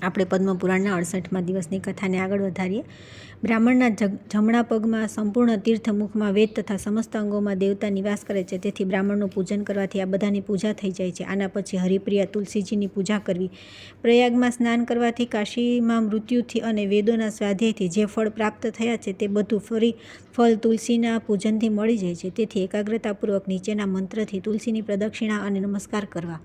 આપણે પદ્મપુરાણના 68મા દિવસની કથાને આગળ વધારીએ. બ્રાહ્મણના જમણા પગમાં સંપૂર્ણ તીર્થમુખમાં વેદ તથા સમસ્ત અંગોમાં દેવતા નિવાસ કરે છે. તેથી બ્રાહ્મણનું પૂજન કરવાથી આ બધાની પૂજા થઈ જાય છે. આના પછી હરિપ્રિયા તુલસીજીની પૂજા કરવી. પ્રયાગમાં સ્નાન કરવાથી, કાશીમાં મૃત્યુથી અને વેદોના સ્વાધ્યાયથી જે ફળ પ્રાપ્ત થયા છે તે બધું ફળ તુલસીના પૂજનથી મળી જાય છે. તેથી એકાગ્રતાપૂર્વક નીચેના મંત્રથી તુલસીની પ્રદક્ષિણા અને નમસ્કાર કરવા.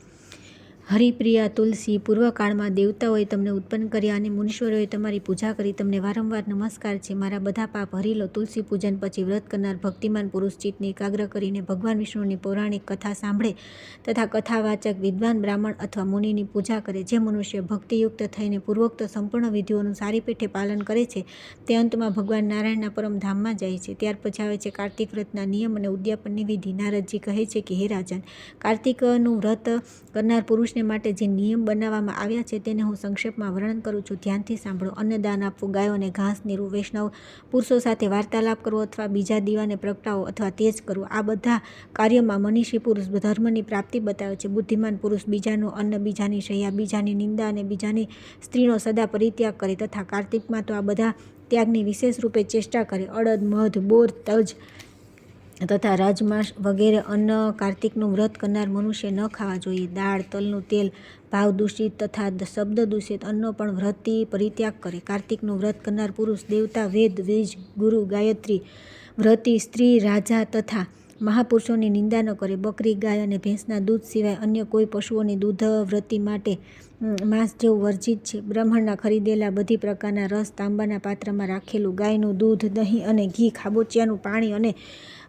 હરિપ્રિયા તુલસી, પૂર્વકાળમાં દેવતાઓએ તમને ઉત્પન્ન કર્યા અને મુનીશ્વરોએ તમારી પૂજા કરી. તમને વારંવાર નમસ્કાર છે. મારા બધા પાપ હરી લો. તુલસી પૂજન પછી વ્રત કરનાર ભક્તિમાન પુરુષ ચિત્તને એકાગ્ર કરીને ભગવાન વિષ્ણુની પૌરાણિક કથા સાંભળે તથા કથાવાચક વિદ્વાન બ્રાહ્મણ અથવા મુનિની પૂજા કરે. જે મનુષ્ય ભક્તિયુક્ત થઈને પૂર્વોક્ત સંપૂર્ણ વિધિઓનું સારી પેઠે પાલન કરે છે તે અંતમાં ભગવાન નારાયણના પરમધામમાં જાય છે. ત્યાર પછી આવે છે કાર્તિક વ્રતના નિયમ અને ઉદ્યાપનની વિધિ. નારદજી કહે છે કે હે રાજન, કાર્તિકનું વ્રત કરનાર પુરુષને માટે જે નિયમ બનાવવામાં આવ્યા છે તેને હું સંક્ષેપમાં વર્ણન કરું છું. ધ્યાનથી સાંભળો. અન્નદાન આપવું, ગાયોને ઘાસ નીરવું, વૈષ્ણવ પુરુષો સાથે વાર્તાલાપ કરવો અથવા બીજા દીવાને પ્રગટાવો અથવા તેજ કરવું, આ બધા કાર્યોમાં મનીષી પુરુષ ધર્મની પ્રાપ્તિ બતાવે છે. બુદ્ધિમાન પુરુષ બીજાનું અન્ન, બીજાની શૈયા, બીજાની નિંદા અને બીજાની સ્ત્રીનો સદા પરિત્યાગ કરે તથા કાર્તિકમાં તો આ બધા ત્યાગની વિશેષ રૂપે ચેષ્ટા કરે. અડદ, મધ, બોર, તજ તથા રાજમાસ વગેરે અન્ન કાર્તિકનું વ્રત કરનાર મનુષ્ય ન ખાવા જોઈએ. દાળ, તલનું તેલ, ભાવ દૂષિત તથા શબ્દ દૂષિત અન્નો પણ વ્રતથી પરિત્યાગ કરે. કાર્તિકનું વ્રત કરનાર પુરુષ દેવતા, વેદ, બીજ, ગુરુ, ગાયત્રી, વ્રતી, સ્ત્રી, રાજા તથા મહાપુરુષોની નિંદા ન કરે. બકરી, ગાય અને ભેંસના દૂધ સિવાય અન્ય કોઈ પશુઓની દૂધ વ્રતી માટે માંસ જેવું વર્જિત છે. બ્રાહ્મણના ખરીદેલા બધી પ્રકારના રસ, તાંબાના પાત્રમાં રાખેલું ગાયનું દૂધ, દહીં અને ઘી, ખાબોચિયાનું પાણી અને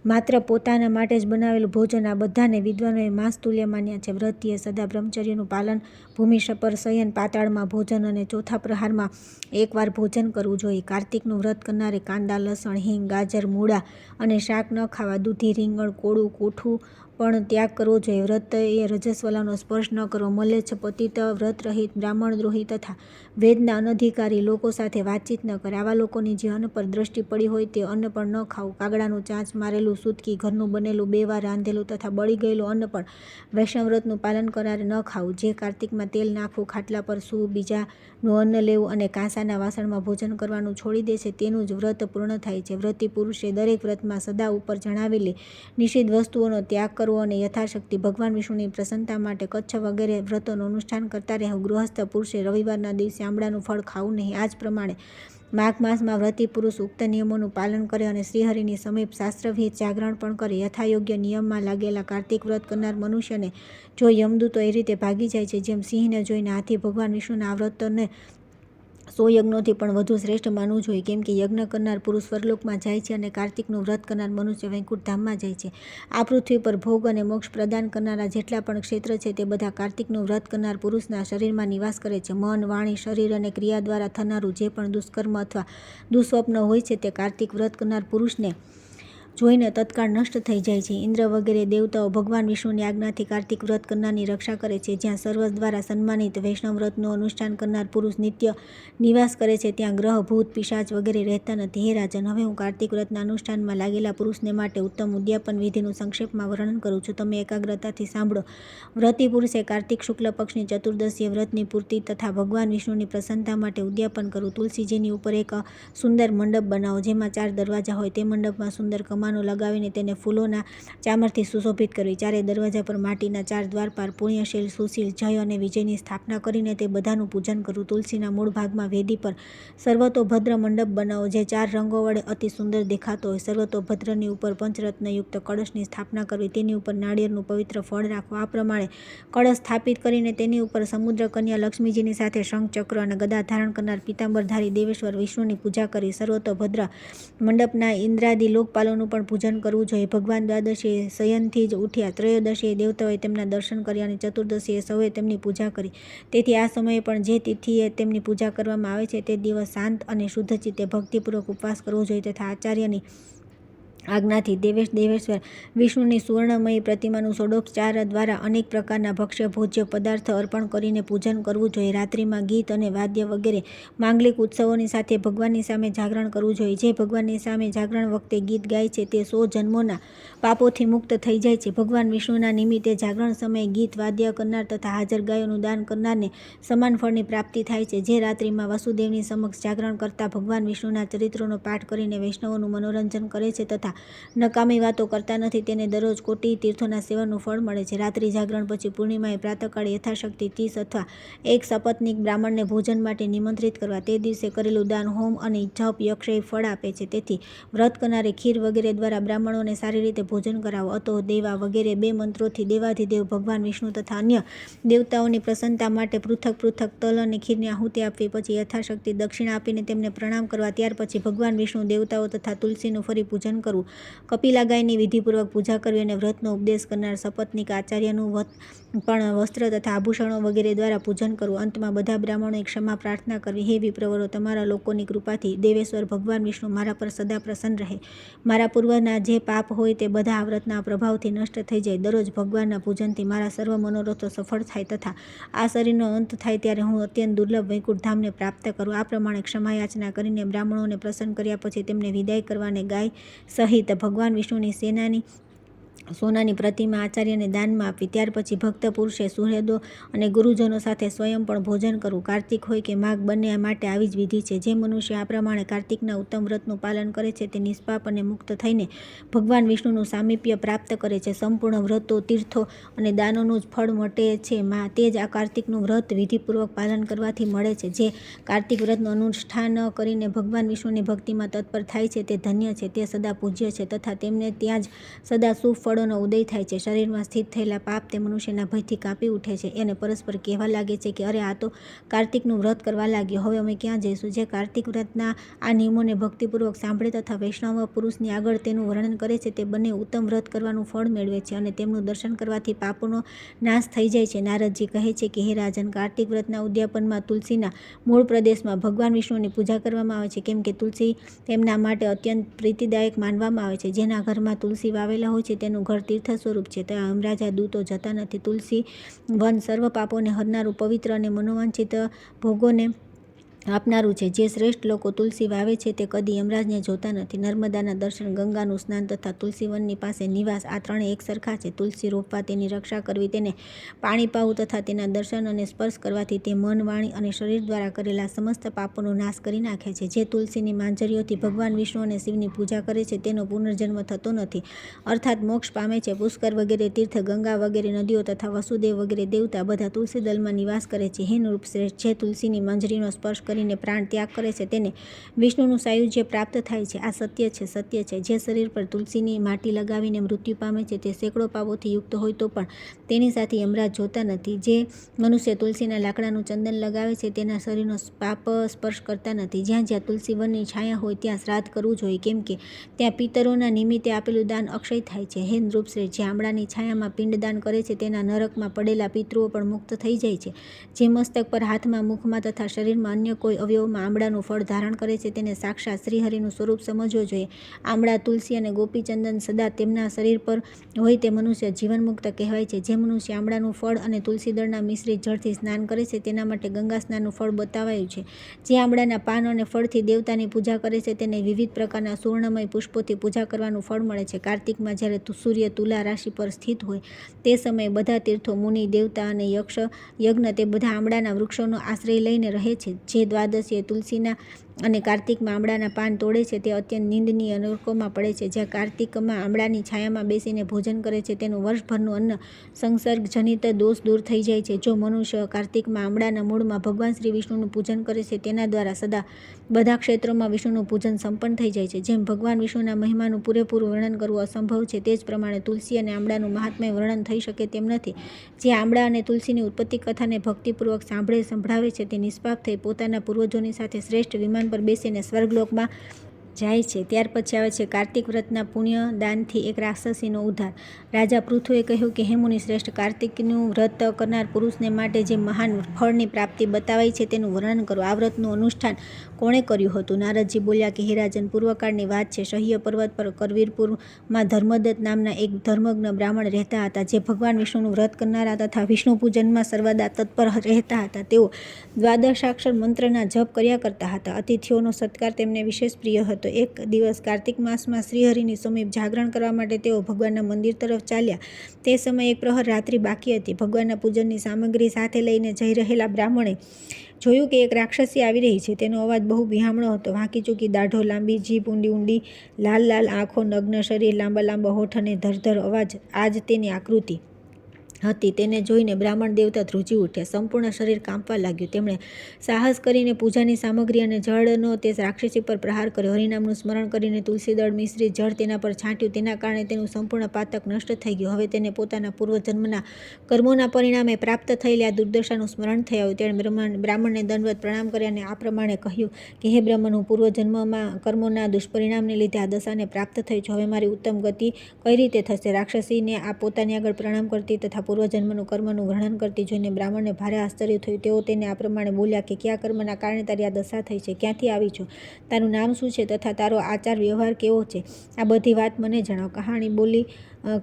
માત્ર પોતાના માટે જ બનાવેલું ભોજન, આ બધાને વિદ્વાનોએ માંસ તુલ્ય માન્યા છે. વ્રતીએ સદા બ્રહ્મચર્યનું પાલન, ભૂમિ પર શયન, પાતાળમાં ભોજન અને ચોથા પ્રહારમાં એકવાર ભોજન કરવું જોઈએ. કાર્તિકનું વ્રત કરનારે કાંદા, લસણ, હિંગ, ગાજર, મૂળા અને શાક ન ખાવા. દૂધી, રીંગણ, કોળું, કોઠું પણ ત્યાગ કરવો જોઈએ. વ્રતએ રજસ્વલાનો સ્પર્શ ન કરવો. મલેચ્છ, પતિત, વ્રતરહિત, બ્રાહ્મણદ્રોહી તથા વેદના અનધિકારી લોકો સાથે વાતચીત ન કરે. આવા લોકોની જે અન્ન પર દ્રષ્ટિ પડી હોય તે અન્ન પણ ન ખાવું. કાગડાનું ચાંચ, મારેલું સૂતકી, ઘરનું બનેલું, 2 વાર રાંધેલું તથા બળી ગયેલું અન્ન પણ વૈષ્ણવ વ્રતનું પાલન કરનારે ન ખાવું. જે કાર્તિકમાં તેલ નાખવું, ખાટલા પર સૂવું, બીજાનું અન્ન લેવું અને કાંસાના વાસણમાં ભોજન કરવાનું છોડી દે છે તેનું જ વ્રત પૂર્ણ થાય છે. વ્રતી પુરુષે દરેક વ્રતમાં સદા ઉપર જણાવેલી નિષિદ્ધ વસ્તુઓનો ત્યાગ કરવો અને યથાશક્તિ ભગવાન વિષ્ણુની પ્રસન્નતા માટે કચ્છ વગેરે વ્રતોનું અનુષ્ઠાન કરતા રહેવું. ગૃહસ્થ પુરુષે રવિવારના દિવસે આંબળાનું ફળ ખાવું નહીં. આ જ પ્રમાણે માઘ માસમાં વ્રતી પુરુષ ઉક્ત નિયમોનું પાલન કરે અને શ્રીહરિની સમીપ શાસ્ત્રવિહિત જાગરણ પણ કરે. યથાયોગ્ય નિયમમાં લાગેલા કાર્તિક વ્રત કરનાર મનુષ્યને જો યમદૂતો એ રીતે ભાગી જાય છે જેમ સિંહને જોઈને હાથી. ભગવાન વિષ્ણુના આ વ્રતને 100 યજ્ઞોથી પણ વધુ શ્રેષ્ઠ માનવું જોઈએ, કેમ કે યજ્ઞ કરનાર પુરુષ સ્વર્ગલોકમાં જાય છે અને કાર્તિકનું વ્રત કરનાર મનુષ્ય વૈકુંઠ ધામમાં જાય છે. આ પૃથ્વી પર ભોગ અને મોક્ષ પ્રદાન કરનારા જેટલા પણ ક્ષેત્ર છે તે બધા કાર્તિકનું વ્રત કરનાર પુરુષના શરીરમાં નિવાસ કરે છે. મન, વાણી, શરીર અને ક્રિયા દ્વારા થનારું જે પણ દુષ્કર્મ અથવા દુઃસ્વપ્ન હોય છે તે કાર્તિક વ્રત કરનાર પુરુષને જોઈને તત્કાળ નષ્ટ થઈ જાય છે. ઇન્દ્ર વગેરે દેવતાઓ ભગવાન વિષ્ણુની આજ્ઞાથી કાર્તિક વ્રત કરનારની રક્ષા કરે છે. જ્યાં સર્વ દ્વારા સન્માનિત વૈષ્ણવ વ્રતનું અનુષ્ઠાન કરનાર પુરુષ નિત્ય નિવાસ કરે છે ત્યાં ગ્રહ, ભૂત, પિશાચ વગેરે રહેતા નથી. હે રાજન, હવે હું કાર્તિક વ્રતના અનુષ્ઠાનમાં લાગેલા પુરુષને માટે ઉત્તમ ઉદ્યાપન વિધિનું સંક્ષેપમાં વર્ણન કરું છું. તમે એકાગ્રતાથી સાંભળો. વ્રતી પુરુષે કાર્તિક શુક્લ પક્ષની ચતુર્દશીએ વ્રતની પૂર્તિ તથા ભગવાન વિષ્ણુની પ્રસન્નતા માટે ઉદ્યાપન કરવું. તુલસીજીની ઉપર એક સુંદર મંડપ બનાવો જેમાં 4 દરવાજા હોય. તે મંડપમાં સુંદર કમાનો લગાવીને તેને ફૂલોના ચામરથી સુશોભિત કરવી. 4 દરવાજા પર માટીના 4 દ્વારપાલ, પુણ્યશીલ, સુશીલ, જય અને વિજયની સ્થાપના કરીને તે બધાનું પૂજન કરવું. તુલસીના મૂળ ભાગમાં વેદી પર સર્વતોભદ્ર મંડપ બનાવો જે 4 રંગો વડે અતિ સુંદર દેખાતો હોય. સર્વતોભદ્રની ઉપર પંચરત્નયુક્ત કળશની સ્થાપના કરવી. તેની ઉપર નાળિયેરનું પવિત્ર ફળ રાખવું. આ પ્રમાણે કળશ સ્થાપિત કરીને તેની ઉપર સમુદ્ર કન્યા લક્ષ્મીજીની સાથે શંખ, ચક્ર અને ગદા ધારણ કરનાર પીતાંબરધારી દેવેશ્વર વિષ્ણુની પૂજા કરી. સર્વતોભદ્ર મંડપના ઇન્દ્રાદિ લોકપાલોનું પણ પૂજન કરવું જોઈએ. ભગવાન દ્વાદશીએ શયનથી જ ઉઠ્યા. ત્રયોદશીએ દેવતાઓએ તેમના દર્શન કર્યા અને ચતુર્દશીએ સૌએ તેમની પૂજા કરી. તેથી આ સમયે પણ જે તિથિએ તેમની પૂજા કરવામાં આવે છે તે દિવસ શાંત અને શુદ્ધ ચિત્તે ભક્તિપૂર્વક ઉપવાસ કરવો જોઈએ તથા આચાર્યની આજ્ઞાથી દેવેશ્વર વિષ્ણુની સુવર્ણમયી પ્રતિમાનું ષોડોપચાર દ્વારા અનેક પ્રકારના ભક્ષ્ય ભોજ્ય પદાર્થ અર્પણ કરીને પૂજન કરવું જોઈએ. રાત્રિમાં ગીત અને વાદ્ય વગેરે માંગલિક ઉત્સવોની સાથે ભગવાનની સામે જાગરણ કરવું જોઈએ. જે ભગવાનની સામે જાગરણ વખતે ગીત ગાય છે તે 100 જન્મોના પાપોથી મુક્ત થઈ જાય છે. ભગવાન વિષ્ણુના નિમિત્તે જાગરણ સમયે ગીત વાદ્ય કરનાર તથા હાજર ગાયોનું દાન કરનારને સમાન ફળની પ્રાપ્તિ થાય છે. જે રાત્રિમાં વસુદેવની સમક્ષ જાગરણ કરતા ભગવાન વિષ્ણુના ચરિત્રોનો પાઠ કરીને વૈષ્ણવોનું મનોરંજન કરે છે તથા નકામી વાતો કરતા નથી તેને દરરોજ કોટી તીર્થોના સેવનનું ફળ મળે છે. રાત્રિ જાગરણ પછી પૂર્ણિમાએ પ્રાતઃકાળે યથાશક્તિ 30 અથવા એક સપત્નીક બ્રાહ્મણને ભોજન માટે નિમંત્રિત કરવા. તે દિવસે કરેલું દાન, હોમ અને જપ યક્ષય ફળ આપે છે. તેથી વ્રત કરનારે ખીર વગેરે દ્વારા બ્રાહ્મણોને સારી રીતે ભોજન કરાવો. અતો દેવા વગેરે 2 મંત્રોથી દેવાધિદેવ ભગવાન વિષ્ણુ તથા અન્ય દેવતાઓની પ્રસન્નતા માટે પૃથક તલ અને ખીરની આહુતિ આપવી. પછી યથાશક્તિ દક્ષિણા આપીને તેમને પ્રણામ કરવા. ત્યાર પછી ભગવાન વિષ્ણુ, દેવતાઓ તથા તુલસીનું ફરી પૂજન કરવું. કપિલા ગાયની વિધિપૂર્વક પૂજા કરવી અને વ્રતનો ઉપદેશ કરનાર સપત્નીક આચાર્યનું પણ વસ્ત્ર તથા આભૂષણો વગેરે દ્વારા પૂજન કરવું. અંતમાં બધા બ્રાહ્મણોએ ક્ષમા પ્રાર્થના કરવી. હે વિપ્રવરો, તમારા લોકોની કૃપાથી દેવેશ્વર ભગવાન વિષ્ણુ મારા પર સદા પ્રસન્ન રહે. મારા પૂર્વના જે પાપ હોય તે બધા આ વ્રતના પ્રભાવથી નષ્ટ થઈ જાય. દરરોજ ભગવાનના પૂજનથી મારા સર્વ મનોરથો સફળ થાય તથા આ શરીરનો અંત થાય ત્યારે હું અત્યંત દુર્લભ વૈકુંઠ ધામને પ્રાપ્ત કરું. આ પ્રમાણે ક્ષમાયાચના કરીને બ્રાહ્મણોને પ્રસન્ન કર્યા પછી તેમને વિદાય કરવાને ગાય સહિત ભગવાન વિષ્ણુની સોનાની પ્રતિમા આચાર્યને દાનમાં આપી. ત્યાર પછી ભક્ત પુરુષે સુહૃદો અને ગુરુજનો સાથે સ્વયં પણ ભોજન કરવું. કાર્તિક હોય કે માઘ બંને માટે આવી જ વિધિ છે. જે મનુષ્ય આ પ્રમાણે કાર્તિકના ઉત્તમ વ્રતનું પાલન કરે છે તે નિષ્પાપ અને મુક્ત થઈને ભગવાન વિષ્ણુનું સામીપ્ય પ્રાપ્ત કરે છે. સંપૂર્ણ વ્રતો, તીર્થો અને દાનોનું જ ફળ મળે છે. તે જ આ કાર્તિકનું વ્રત વિધિપૂર્વક પાલન કરવાથી મળે છે. જે કાર્તિક વ્રતનું અનુષ્ઠાન કરીને ભગવાન વિષ્ણુની ભક્તિમાં તત્પર થાય છે તે ધન્ય છે, તે સદા પૂજ્ય છે તથા તેમને ત્યાં જ સદા શુભ ફળોનો ઉદય થાય છે. શરીરમાં સ્થિત થયેલા પાપ તે મનુષ્યના ભયથી કાપી ઉઠે છે. એને પરસ્પર કહેવા લાગે છે કે અરે આ તો કાર્તિકનું વ્રત કરવા લાગ્યો, હવે અમે ક્યાં જઈશું. જે કાર્તિક વ્રતના આ નિયમોને ભક્તિપૂર્વક સાંભળે તથા વૈષ્ણવ પુરુષની આગળ તેનું વર્ણન કરે છે તે બંને ઉત્તમ વ્રત કરવાનું ફળ મેળવે છે અને તેમનું દર્શન કરવાથી પાપોનો નાશ થઈ જાય છે. નારદજી કહે છે કે હે રાજન, કાર્તિક વ્રતના ઉદ્યાપનમાં તુલસીના મૂળ પ્રદેશમાં ભગવાન વિષ્ણુની પૂજા કરવામાં આવે છે, કેમ કે તુલસી તેમના માટે અત્યંત પ્રીતિદાયક માનવામાં આવે છે. જેના ઘરમાં તુલસી વાવેલા હોય છે તેનું ઘર તીર્થ સ્વરૂપ છે. ત્યાં યમરાજા દૂતો જતા નથી. તુલસી વન સર્વ પાપોને હરનારું, પવિત્ર અને મનોવાંછિત ભોગોને આપનારું છે. જે શ્રેષ્ઠ લોકો તુલસી વાવે છે તે કદી યમરાજને જોતા નથી. નર્મદાના દર્શન, ગંગાનું સ્નાન તથા તુલસીવનની પાસે નિવાસ આ ત્રણેય એક સરખા છે. તુલસી રોપવા, તેની રક્ષા કરવી, તેને પાણી પાવું તથા તેના દર્શન અને સ્પર્શ કરવાથી તે મન, વાણી અને શરીર દ્વારા કરેલા સમસ્ત પાપોનો નાશ કરી નાખે છે. જે તુલસીની માંજરીઓથી ભગવાન વિષ્ણુ અને શિવની પૂજા કરે છે તેનો પુનર્જન્મ થતો નથી, અર્થાત મોક્ષ પામે છે. પુષ્કર વગેરે તીર્થ, ગંગા વગેરે નદીઓ તથા વસુદેવ વગેરે દેવતા બધા તુલસી દલમાં નિવાસ કરે છે. હે નૃપશ્રેષ્ઠ, જે તુલસીની મંજરીનો સ્પર્શ કરીને પ્રાણ ત્યાગ કરે છે તેને વિષ્ણુનું સાયુજ્ય પ્રાપ્ત થાય છે. આ સત્ય છે, સત્ય છે. જે શરીર પર તુલસીની માટી લગાવીને મૃત્યુ પામે છે તે સેંકડો પાપોથી યુક્ત હોય તો પણ તેની સાથે યમરાજ જોતા નથી. જે મનુષ્ય તુલસીના લાકડાનું ચંદન લગાવે છે તેના શરીરનો પાપ સ્પર્શ કરતા નથી. જ્યાં જ્યાં તુલસી વનની છાયા હોય ત્યાં શ્રાદ્ધ કરવું જોઈએ, કેમ કે ત્યાં પિતરોના નિમિત્તે આપેલું દાન અક્ષય થાય છે. હે નૃપશ્રેષ્ઠ, જે આમળાની છાયામાં પિંડદાન કરે છે તેના નરકમાં પડેલા પિતૃઓ પણ મુક્ત થઈ જાય છે. જે મસ્તક પર, હાથમાં, મુખમાં તથા શરીરમાં અન્ય કોઈ અવયવમાં આમળાનું ફળ ધારણ કરે છે તેને સાક્ષાત શ્રીહરિનું સ્વરૂપ સમજવો જોઈએ. આમળા, તુલસી અને ગોપીચંદન સદા તેમના શરીર પર હોય તે મનુષ્ય જીવનમુક્ત કહેવાય છે. જે મનુષ્ય આમળાનું ફળ અને તુલસીદળના મિશ્રિત જળથી સ્નાન કરે છે તેના માટે ગંગા સ્નાનનું ફળ બતાવાયું છે. જે આમળાના પાન અને ફળથી દેવતાની પૂજા કરે છે તેને વિવિધ પ્રકારના સુવર્ણમય પુષ્પોથી પૂજા કરવાનું ફળ મળે છે. કાર્તિકમાં જ્યારે સૂર્ય તુલા રાશિ પર સ્થિત હોય તે સમયે બધા તીર્થો, મુનિ, દેવતા અને યક્ષ યજ્ઞ તે બધા આમળાના વૃક્ષોનો આશ્રય લઈને રહે છે. જે દ્વાદશીએ તુલસીના અને કાર્તિકમાં આમળાના પાન તોડે છે તે અત્યંત નિંદનીય નરકોમાં પડે છે. જ્યાં કાર્તિકમાં આમળાની છાયામાં બેસીને ભોજન કરે છે તેનું વર્ષભરનું અન્ન સંસર્ગજનિત દોષ દૂર થઈ જાય છે. જો મનુષ્ય કાર્તિકમાં આમળાના મૂળમાં ભગવાન શ્રી વિષ્ણુનું પૂજન કરે છે તેના દ્વારા સદા બધા ક્ષેત્રોમાં વિષ્ણુનું પૂજન સંપન્ન થઈ જાય છે. જેમ ભગવાન વિષ્ણુના મહિમાનું પૂરેપૂરું વર્ણન કરવું અસંભવ છે તે જ પ્રમાણે તુલસી અને આમળાનું મહાત્મ્ય વર્ણન થઈ શકે તેમ નથી. જે આમળા અને તુલસીની ઉત્પત્તિ કથાને ભક્તિપૂર્વક સંભળાવે છે તે નિષ્પાપ થઈ પોતાના પૂર્વજોની સાથે શ્રેષ્ઠ વિમાન પર બેસીને સ્વર્ગલોકમાં જાય છે. ત્યાર પછી આવે છે કાર્તિક વ્રતના પુણ્ય દાનથી એક રાક્ષસીનો ઉદ્ધાર. રાજા પૃથુએ કહ્યું કે હે મુનિ શ્રેષ્ઠ, કાર્તિકનું વ્રત કરનાર પુરુષને માટે જે મહાન ફળની પ્રાપ્તિ બતાવાઈ છે તેનું વર્ણન કરો. આ વ્રતનું અનુષ્ઠાન કોણે કર્યું હતું? નારદજી બોલ્યા કે હે રાજન, પૂર્વકાળની વાત છે. શહ્ય પર્વત પર કરવીરપુરમાં ધર્મદત્ત નામના એક ધર્મજ્ઞ બ્રાહ્મણ રહેતા હતા, જે ભગવાન વિષ્ણુનું વ્રત કરનારા તથા વિષ્ણુ પૂજનમાં સર્વદા તત્પર રહેતા હતા. તેઓ દ્વાદશાક્ષર મંત્રના જપ કર્યા કરતા હતા. અતિથિઓનો સત્કાર તેમને વિશેષ પ્રિય હતો. એક દિવસ કાર્તિક માસમાં શ્રીહરિની સમીપ જાગરણ કરવા માટે તેઓ ભગવાનના મંદિર તરફ ચાલ્યા. તે સમયે એક પ્રહર રાત્રિ બાકી હતી. ભગવાનના પૂજનની સામગ્રી સાથે લઈને જઈ રહેલા બ્રાહ્મણે જોયું કે એક રાક્ષસી આવી રહી છે. તેનો અવાજ બહુ બિહામણો હતો. વાંકી ચૂકી દાઢો, લાંબી જીભ, ઊંડી ઊંડી લાલ લાલ આંખો, નગ્ન શરીર, લાંબા લાંબા હોઠ અને ધરધર અવાજ આ જ તેની આકૃતિ હતી. તેને જોઈને બ્રાહ્મણ દેવતા ધ્રુજી ઉઠ્યા. સંપૂર્ણ શરીર કાંપવા લાગ્યું. તેમણે સાહસ કરીને પૂજાની સામગ્રી અને જળનો તે રાક્ષસી પર પ્રહાર કર્યો. હરિનામનું સ્મરણ કરીને તુલસીદળ મિશ્રિત જળ તેના પર છાંટ્યું. તેના કારણે તેનું સંપૂર્ણ પાતક નષ્ટ થઈ ગયું. હવે તેને પોતાના પૂર્વજન્મના કર્મોના પરિણામે પ્રાપ્ત થયેલી આ દુર્દશાનું સ્મરણ થઈ આવ્યું. તેણે બ્રાહ્મણને દંડવત પ્રણામ કર્યા અને આ પ્રમાણે કહ્યું કે હે બ્રહ્મન, હું પૂર્વજન્મમાં કર્મોના દુષ્પરિણામને લીધે આ દશાને પ્રાપ્ત થઈ છું. હવે મારી ઉત્તમ ગતિ કઈ રીતે થશે? રાક્ષસીને આ પોતાની આગળ પ્રણામ કરતી તથા પૂર્વજન્મનું કર્મનું વર્ણન કરતી જોઈને બ્રાહ્મણને ભારે આશ્ચર્ય થયું. તેઓ તેને આ પ્રમાણે બોલ્યા કે કયા કર્મના કારણે તારી આ દશા થઈ છે? ક્યાંથી આવી છો? તારું નામ શું છે તથા તારો આચાર વ્યવહાર કેવો છે? આ બધી વાત મને જણાવ.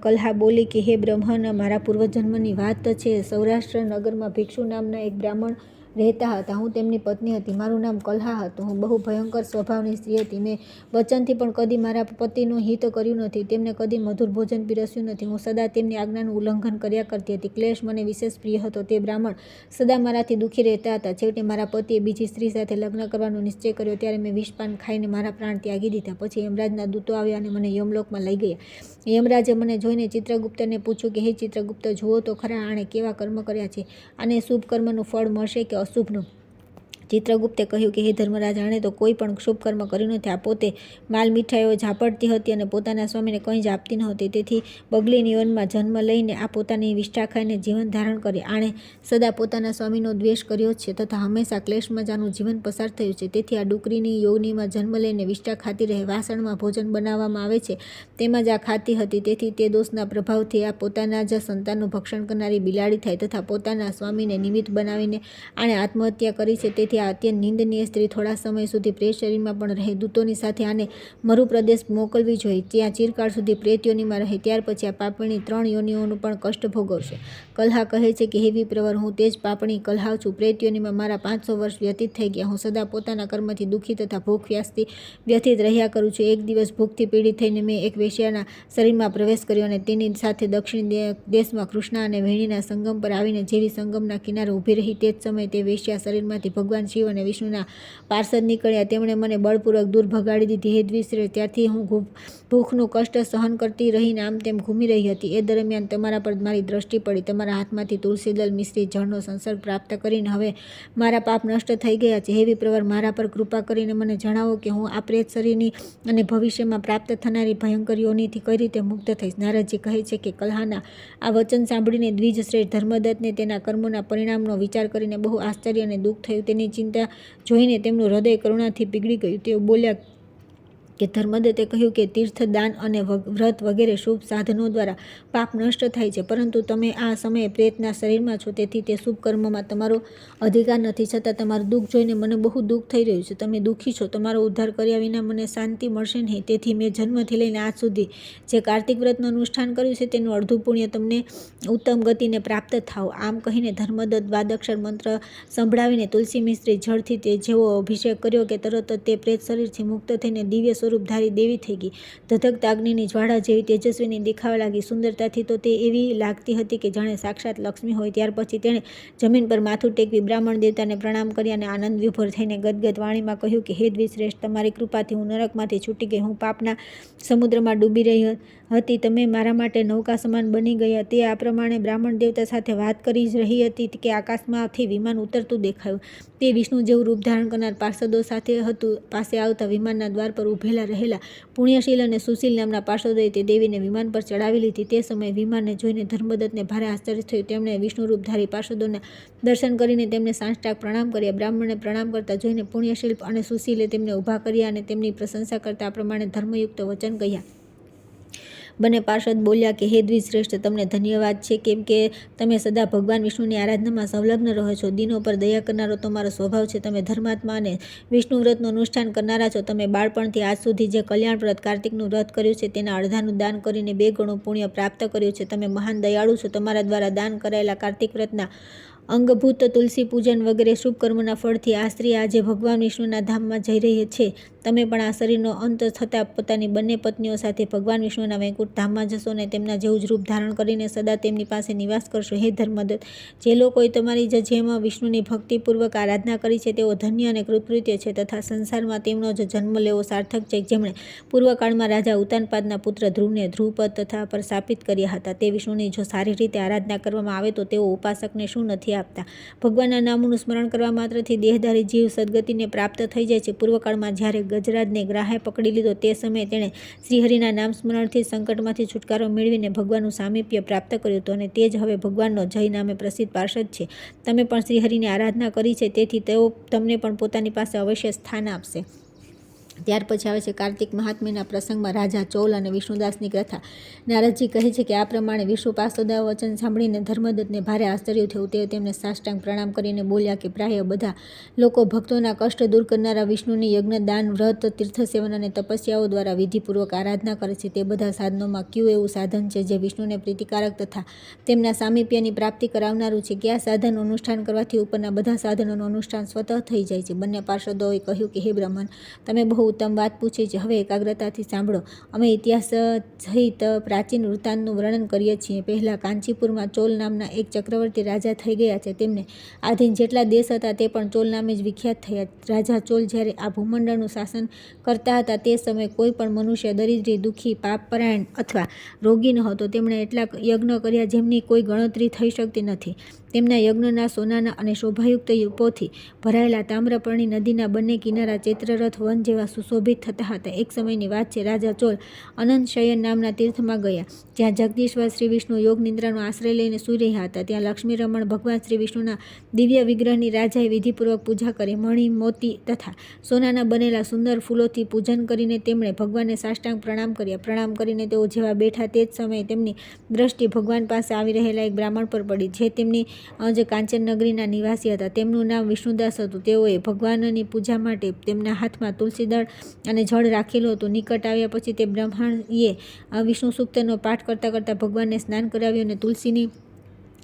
કલ્હા બોલી કે હે બ્રહ્મન, મારા પૂર્વજન્મની વાત છે. સૌરાષ્ટ્ર નગરમાં ભિક્ષુ નામના એક બ્રાહ્મણ રહેતા હતા. હું તેમની પત્ની હતી. મારું નામ કલ્હા હતું. હું બહુ ભયંકર સ્વભાવની સ્ત્રી હતી. મેં વચનથી પણ કદી મારા પતિનું હિત કર્યું નથી. તેમને કદી મધુર ભોજન પીરસ્યું નથી. હું સદા તેમની આજ્ઞાનું ઉલ્લંઘન કર્યા કરતી હતી. ક્લેશ મને વિશેષ પ્રિય હતો. તે બ્રાહ્મણ સદા મારાથી દુઃખી રહેતા હતા. છેવટે મારા પતિએ બીજી સ્ત્રી સાથે લગ્ન કરવાનો નિશ્ચય કર્યો. ત્યારે મેં વિષપાન ખાઈને મારા પ્રાણ ત્યાગી દીધા. પછી યમરાજના દૂતો આવ્યા અને મને યમલોકમાં લઈ ગયા. યમરાજે મને જોઈને ચિત્રગુપ્તને પૂછ્યું કે હે ચિત્રગુપ્ત, જુઓ તો ખરા આણે કેવા કર્મ કર્યા છે. આને શુભ કર્મનું ફળ મળશે કે અશુભનું? ચિત્રગુપ્તે કહ્યું કે હે ધર્મરાજ, આણે તો કોઈ પણ શુભ કર્મ કર્યું નથી. આ પોતે માલ મીઠાઈઓ ઝાપડતી હતી અને પોતાના સ્વામીને કંઈ જ આપતી નહોતી. તેથી બગલીની વનમાં જન્મ લઈને આ પોતાની વિષ્ઠા ખાઈને જીવન ધારણ કરી. આણે સદા પોતાના સ્વામીનો દ્વેષ કર્યો છે તથા હંમેશા ક્લેશમાં જ આનું જીવન પસાર થયું છે. તેથી આ ડુકરીની યોનિમાં જન્મ લઈને વિષ્ઠા ખાતી રહે. વાસણમાં ભોજન બનાવવામાં આવે છે તેમાં જ આ ખાતી હતી. તેથી તે દોષના પ્રભાવથી આ પોતાના જ સંતાનનું ભક્ષણ કરનારી બિલાડી થાય તથા પોતાના સ્વામીને નિમિત્ત બનાવીને આણે આત્મહત્યા કરી છે. તેથી આ અત્યંત નિંદનીય સ્ત્રી થોડા સમય સુધી પ્રેત શરીરમાં પણ રહે. દૂતોની સાથે આને મરુ પ્રદેશ મોકલવી જોઈએ, ત્યાં ચિરકાળ સુધી પ્રેત યોનિમાં રહે. ત્યાર પછી આ પાપણી 3 યોનિઓનું પણ કષ્ટ ભોગવશે. કલ્હા કહે છે કે હે વિપ્રવર, હું તે જ પાપણી કલ્હા છું. પ્રેત યોનિમાં મારા 500 વર્ષ વ્યતીત થઈ ગયા. હું સદા પોતાના કર્મથી દુઃખી તથા ભૂખ વ્યાસથી વ્યથિત રહ્યા કરું છું. એક દિવસ ભૂખથી પીડિત થઈને મેં એક વેશ્યાના શરીરમાં પ્રવેશ કર્યો અને તેની સાથે દક્ષિણ દેશમાં કૃષ્ણા અને વેણીના સંગમ પર આવીને જેવી સંગમના કિનારે ઊભી રહી તે જ સમયે તે વેશ્યા શરીરમાંથી ભગવાન શિવ અને વિષ્ણુના પાર્ષદ નીકળ્યા. તેમણે મને બળપૂર્વક દૂર ભગાડી દીધી. હે દ્વિશ્રેષ્ઠ, ત્યારથી હું ભૂખનું કષ્ટ સહન કરતી રહીને આમ તેમ ઘૂમી રહી હતી. એ દરમિયાન તમારા પર મારી દ્રષ્ટિ પડી. તમારા હાથમાંથી તુલસીદલ મિશ્રિત જળનો સંસર્ગ પ્રાપ્ત કરીને હવે મારા પાપ નષ્ટ થઈ ગયા છે. હે વિપ્રવર, મારા પર કૃપા કરીને મને જણાવો કે હું આ પ્રેત શરીરની અને ભવિષ્યમાં પ્રાપ્ત થનારી ભયંકર યોનિથી કઈ રીતે મુક્ત થઈશ? નારદજી કહે છે કે કલ્હાના આ વચન સાંભળીને દ્વિજશ્રેષ્ઠ ધર્મદત્તને તેના કર્મોના પરિણામનો વિચાર કરીને બહુ આશ્ચર્ય અને દુઃખ થયું. તેની ચિંતા જોઈને તેમનું હૃદય કરુણાથી પીગળી ગયું. તેઓ બોલ્યા કે ધર્મદત્તે કહ્યું કે તીર્થ, દાન અને વ્રત વગેરે શુભ સાધનો દ્વારા પાપ નષ્ટ થાય છે, પરંતુ તમે આ સમયે પ્રેતના શરીરમાં છો, તેથી તે શુભ કર્મમાં તમારો અધિકાર નથી. છતાં તમારું દુઃખ જોઈને મને બહુ દુઃખ થઈ રહ્યું છે. તમે દુઃખી છો. તમારો ઉદ્ધાર કર્યા વિના મને શાંતિ મળશે નહીં. તેથી મેં જન્મથી લઈને આજ સુધી જે કાર્તિક વ્રતનું અનુષ્ઠાન કર્યું છે તેનું અડધું પુણ્ય તમને ઉત્તમ ગતિને પ્રાપ્ત થાવ. આમ કહીને ધર્મદત્ત દ્વાદક્ષર મંત્ર સંભળાવીને તુલસી મિશ્રિત જળથી તે જેવો અભિષેક કર્યો કે તરત જ તે પ્રેત શરીરથી મુક્ત થઈને દિવ્ય સ્વરૂપધારી દેવી થઈ ગઈ. ધધકતા અગ્નિની જ્વાળા જેવી તેજસ્વીની દેખાવા લાગી. સુંદરતાથી તો તે એવી લાગતી હતી કે જાણે સાક્ષાત લક્ષ્મી હોય. ત્યાર પછી તેણે જમીન પર માથું ટેકવી બ્રાહ્મણ દેવતાને પ્રણામ કર્યા અને આનંદ વિભોર થઈને ગદગદ વાણીમાં કહ્યું કે હે દ્વિશ્રેષ્ઠ, તમારી કૃપાથી હું નરકમાંથી છૂટી ગઈ. હું પાપના સમુદ્રમાં ડૂબી રહી હતી, તમે મારા માટે નૌકા સમાન બની ગયા. તે આ પ્રમાણે બ્રાહ્મણ દેવતા સાથે વાત કરી જ રહી હતી કે આકાશમાંથી વિમાન ઉતરતું દેખાયું. તે વિષ્ણુ જેવું રૂપ ધારણ કરનાર પાર્ષદો સાથે હતું. પાસે આવતા વિમાનના દ્વાર પર ઊભેલા રહેલા પુણ્યશીલ અને સુશીલ નામના પાર્ષદોએ તે દેવીને વિમાન પર ચડાવી લીધી. તે સમયે વિમાનને જોઈને ધર્મદત્તને ભારે આશ્ચર્ય થયું. તેમણે વિષ્ણુ રૂપધારી પાર્ષદોના દર્શન કરીને તેમને સાષ્ટાંગ પ્રણામ કર્યા. બ્રાહ્મણને પ્રણામ કરતા જોઈને પુણ્યશીલ અને સુશીલે તેમને ઊભા કર્યા અને તેમની પ્રશંસા કરતા આ પ્રમાણે ધર્મયુક્ત વચન કહ્યા. બંને પાર્ષદ બોલ્યા કે હે દ્વિજશ્રેષ્ઠ, તમને ધન્યવાદ છે, કેમ કે તમે સદા ભગવાન વિષ્ણુની આરાધનામાં સંલગ્ન રહો છો. દિનો પર દયા કરનારો તમારો સ્વભાવ છે. તમે ધર્માત્મા અને વિષ્ણુ વ્રતનું અનુષ્ઠાન કરનારા છો. તમે બાળપણથી આજ સુધી જે કલ્યાણ વ્રત કાર્તિકનું વ્રત કર્યું છે તેના અડધાનું દાન કરીને 2 ગણું પુણ્ય પ્રાપ્ત કર્યું છે. તમે મહાન દયાળુ છો. તમારા દ્વારા દાન કરાયેલા કાર્તિક વ્રતના અંગભૂત તુલસી પૂજન વગેરે શુભ કર્મના ફળથી આ સ્ત્રી આજે ભગવાન વિષ્ણુના ધામમાં જઈ રહી છે. તમે પણ આ શરીરનો અંત થતાં પોતાની બંને પત્નીઓ સાથે ભગવાન વિષ્ણુના વૈકુંઠ ધામમાં જશો અને તેમના જેવું જ રૂપ ધારણ કરીને સદા તેમની પાસે નિવાસ કરશો. હે ધર્મદત્ત, જે લોકોએ તમારી જેમ વિષ્ણુની ભક્તિપૂર્વક આરાધના કરી છે તેઓ ધન્ય અને કૃતકૃત્ય છે તથા સંસારમાં તેમનો જ જન્મ લેવો સાર્થક છે. જેમણે પૂર્વકાળમાં રાજા ઉતાનપાદના પુત્ર ધ્રુવને ધ્રુવપદ તથા પર સ્થાપિત કર્યા હતા, તે વિષ્ણુની જો સારી રીતે આરાધના કરવામાં આવે તો તેઓ ઉપાસકને શું નથી આપતા. ભગવાનના નામનું સ્મરણ કરવા માત્રથી દેહધારી જીવ સદગતિને પ્રાપ્ત થઈ જાય છે. પૂર્વકાળમાં જ્યારે ગજરાજને ગ્રાહે પકડી લીધો તે સમયે તેણે શ્રીહરિના નામ સ્મરણથી સંકટમાંથી છુટકારો મેળવીને ભગવાનનું સામીપ્ય પ્રાપ્ત કર્યું હતું અને તે જ હવે ભગવાનનો જય નામે પ્રસિદ્ધ પાર્ષદ છે. તમે પણ શ્રીહરિની આરાધના કરી છે, તેથી તેઓ તમને પણ પોતાની પાસે અવશ્ય સ્થાન આપશે. ત્યાર પછી આવે છે કાર્તિક મહાત્મ્યના પ્રસંગમાં રાજા ચોલ અને વિષ્ણુદાસની કથા. નારદજી કહે છે કે આ પ્રમાણે વિષ્ણુ પાર્ષદોના વચન સાંભળીને ધર્મદત્તને ભારે આશ્ચર્ય થયું. તેઓ તેમને સાષ્ટાંગ પ્રણામ કરીને બોલ્યા કે પ્રાય બધા લોકો ભક્તોના કષ્ટ દૂર કરનારા વિષ્ણુની યજ્ઞ, દાન, વ્રત, તીર્થસેવન અને તપસ્યાઓ દ્વારા વિધિપૂર્વક આરાધના કરે છે. તે બધા સાધનોમાં કયું એવું સાધન છે જે વિષ્ણુને પ્રીતિકારક તથા તેમના સામીપ્યની પ્રાપ્તિ કરાવનારું છે? કયા સાધનનું અનુષ્ઠાન કરવાથી ઉપરના બધા સાધનોનું અનુષ્ઠાન સ્વતઃ થઈ જાય છે? બંને પાર્ષદોએ કહ્યું કે હે બ્રહ્મન, તમે બહુ ઉત્તમ વાત પૂછી છે. હવે એકાગ્રતાથી સાંભળો. અમે ઇતિહાસ સહિત પ્રાચીન વૃત્તાંતનું વર્ણન કરીએ છીએ. પહેલા કાંચીપુરમાં ચોલ નામના એક ચક્રવર્તી રાજા થઈ ગયા છે. તેમને આધીન જેટલા દેશ હતા તે પણ ચોલ નામે જ વિખ્યાત થયા. રાજા ચોલ જ્યારે આ ભૂમંડળનું શાસન કરતા હતા તે સમયે કોઈ પણ મનુષ્ય દરિદ્રી, દુઃખી, પાપપરાયણ અથવા રોગી ન હતો. તેમણે એટલા યજ્ઞ કર્યા જેમની કોઈ ગણતરી થઈ શકતી નથી. તેમના યજ્ઞના સોનાના અને શોભાયુક્ત યુપોથી ભરાયેલા તામ્રપર્ણી નદીના બંને કિનારા ચૈત્રરથ વન જેવા સુશોભિત થતા હતા. એક સમયની વાત છે. રાજા ચોલ અનંત શયન નામના તીર્થમાં ગયા, જ્યાં જગદીશ્વર શ્રી વિષ્ણુ યોગ નિદ્રાનો આશ્રય લઈને સૂઈ રહ્યા હતા. ત્યાં લક્ષ્મી રમણ ભગવાન શ્રી વિષ્ણુના દિવ્ય વિગ્રહની રાજાએ વિધિપૂર્વક પૂજા કરી. મણિ, મોતી તથા સોનાના બનેલા સુંદર ફૂલોથી પૂજન કરીને તેમણે ભગવાનને સાષ્ટાંગ પ્રણામ કર્યા. પ્રણામ કરીને તેઓ જેવા બેઠા તે જ સમયે તેમની દ્રષ્ટિ ભગવાન પાસે આવી રહેલા એક બ્રાહ્મણ પર પડી, જે તેમની જે કાંચન નગરીના નિવાસી હતા. તેમનું નામ વિષ્ણુદાસ હતું. તેઓએ ભગવાનની પૂજા માટે તેમના હાથમાં તુલસીદળ અને જળ રાખેલું હતું. નિકટ આવ્યા પછી તે બ્રાહ્મણીએ વિષ્ણુ સૂક્તનો પાઠ કરતાં કરતાં ભગવાનને સ્નાન કરાવ્યું અને તુલસીની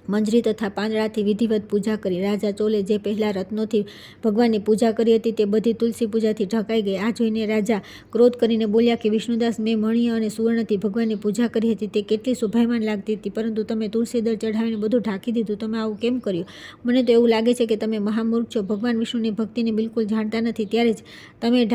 મંજરી તથા પાંદડાથી વિધિવત પૂજા કરી. રાજા ચોલે જે પહેલા રત્નોથી ભગવાનની પૂજા કરી હતી તે બધી તુલસી પૂજાથી ઢંકાઈ ગઈ. આ જોઈને રાજા ક્રોધ કરીને બોલ્યા કે વિષ્ણુદાસ, મેં મણિ અને સુવર્ણથી ભગવાનની પૂજા કરી હતી, તે કેટલી શોભાયમાન લાગતી હતી, પરંતુ તમે તુલસીદળ ચઢાવીને બધું ઢાંકી દીધું. તમે આવું કેમ કર્યું? મને તો એવું લાગે છે કે તમે મહામૂર્ખ છો, ભગવાન વિષ્ણુની ભક્તિને બિલકુલ જાણતા નથી. ત્યારે જ તમે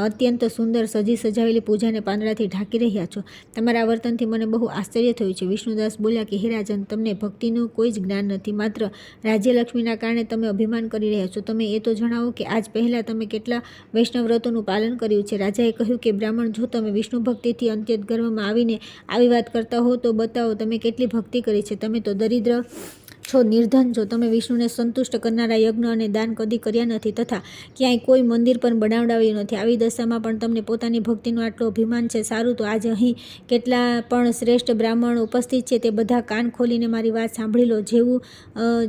અત્યંત સુંદર સજી સજાવેલી પૂજાને પાંદડાથી ઢાંકી રહ્યા છો. તમારા વર્તનથી મને બહુ આશ્ચર્ય થયું છે. વિષ્ણુદાસ બોલ્યા કે હે રાજન, તમને ભક્તિનું કોઈ જ જ્ઞાન નથી. માત્ર રાજ્યલક્ષ્મીના કારણે તમે અભિમાન કરી રહ્યા છો. તમે એ તો જણાવો કે આજ પહેલાં તમે કેટલા વૈષ્ણવ વ્રતોનું પાલન કર્યું છે? રાજાએ કહ્યું કે બ્રાહ્મણ, જો તમે વિષ્ણુ ભક્તિથી અત્યંત ગર્વમાં આવીને આવી વાત કરતા હો તો બતાવો તમે કેટલી ભક્તિ કરી છે. તમે તો દરિદ્ર છો, નિર્ધન છો. તમે વિષ્ણુને સંતુષ્ટ કરનારા યજ્ઞ અને દાન કદી કર્યા નથી તથા ક્યાંય કોઈ મંદિર પણ બનાવડાવ્યું નથી. આવી દશામાં પણ તમને પોતાની ભક્તિનો આટલો અભિમાન છે. સારું, તો આજે અહીં કેટલા પણ શ્રેષ્ઠ બ્રાહ્મણ ઉપસ્થિત છે તે બધા કાન ખોલીને મારી વાત સાંભળી લો. જેવું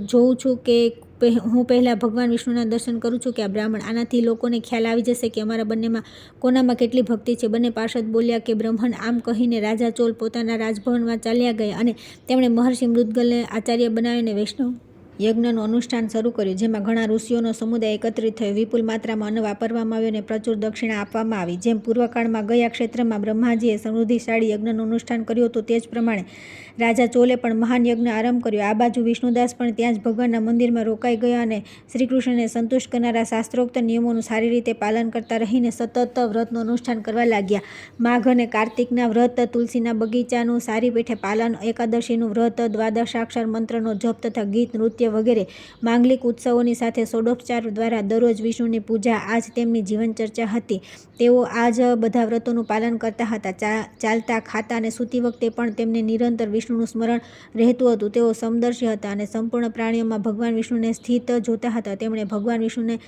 જોઉં છું કે હું પહેલાં ભગવાન વિષ્ણુના દર્શન કરું છું કે આ બ્રાહ્મણ. આનાથી લોકોને ખ્યાલ આવી જશે કે અમારા બંનેમાં કોનામાં કેટલી ભક્તિ છે. બંને પાર્ષદ બોલ્યા કે બ્રહ્મણ. આમ કહીને રાજા ચોલ પોતાના રાજભવનમાં ચાલ્યા ગયા અને તેમણે મહર્ષિ મૃદગલને આચાર્ય બનાવીને વૈષ્ણવ યજ્ઞનું અનુષ્ઠાન શરૂ કર્યું, જેમાં ઘણા ઋષિઓનો સમુદાય એકત્રિત થયો. વિપુલ માત્રામાં અન્ન વાપરવામાં આવ્યું અને પ્રચુર દક્ષિણા આપવામાં આવી. જેમ પૂર્વકાળમાં ગયા ક્ષેત્રમાં બ્રહ્માજીએ સમૃદ્ધિશાળી યજ્ઞનું અનુષ્ઠાન કર્યું હતું, તે જ પ્રમાણે રાજા ચોલે પણ મહાન યજ્ઞ આરંભ કર્યો. આ બાજુ વિષ્ણુદાસ પણ ત્યાં જ ભગવાનના મંદિરમાં રોકાઈ ગયા અને શ્રીકૃષ્ણને સંતુષ્ટ કરનારા શાસ્ત્રોક્ત નિયમોનું સારી રીતે પાલન કરતા રહીને સતત વ્રતનું અનુષ્ઠાન કરવા લાગ્યા. માઘ અને કાર્તિકના વ્રત, તુલસીના બગીચાનું સારી પેઠે પાલન, એકાદશીનું વ્રત, દ્વાદશાક્ષર મંત્રનો જપ તથા ગીત, નૃત્ય વગેરે માંગલિક ઉત્સવોની સાથે ષોડોપચાર દ્વારા દરરોજ વિષ્ણુની પૂજા, આ જ તેમની જીવનચર્ચા હતી. તેઓ આ જ બધા વ્રતોનું પાલન કરતા હતા. ચાલતા, ખાતા અને સૂતી વખતે પણ તેમને નિરંતર વિષ્ણુનું સ્મરણ રહેતું હતું. તેઓ સમદર્શી હતા અને સંપૂર્ણ પ્રાણીઓમાં ભગવાન વિષ્ણુને સ્થિત જોતા હતા. તેમણે ભગવાન વિષ્ણુને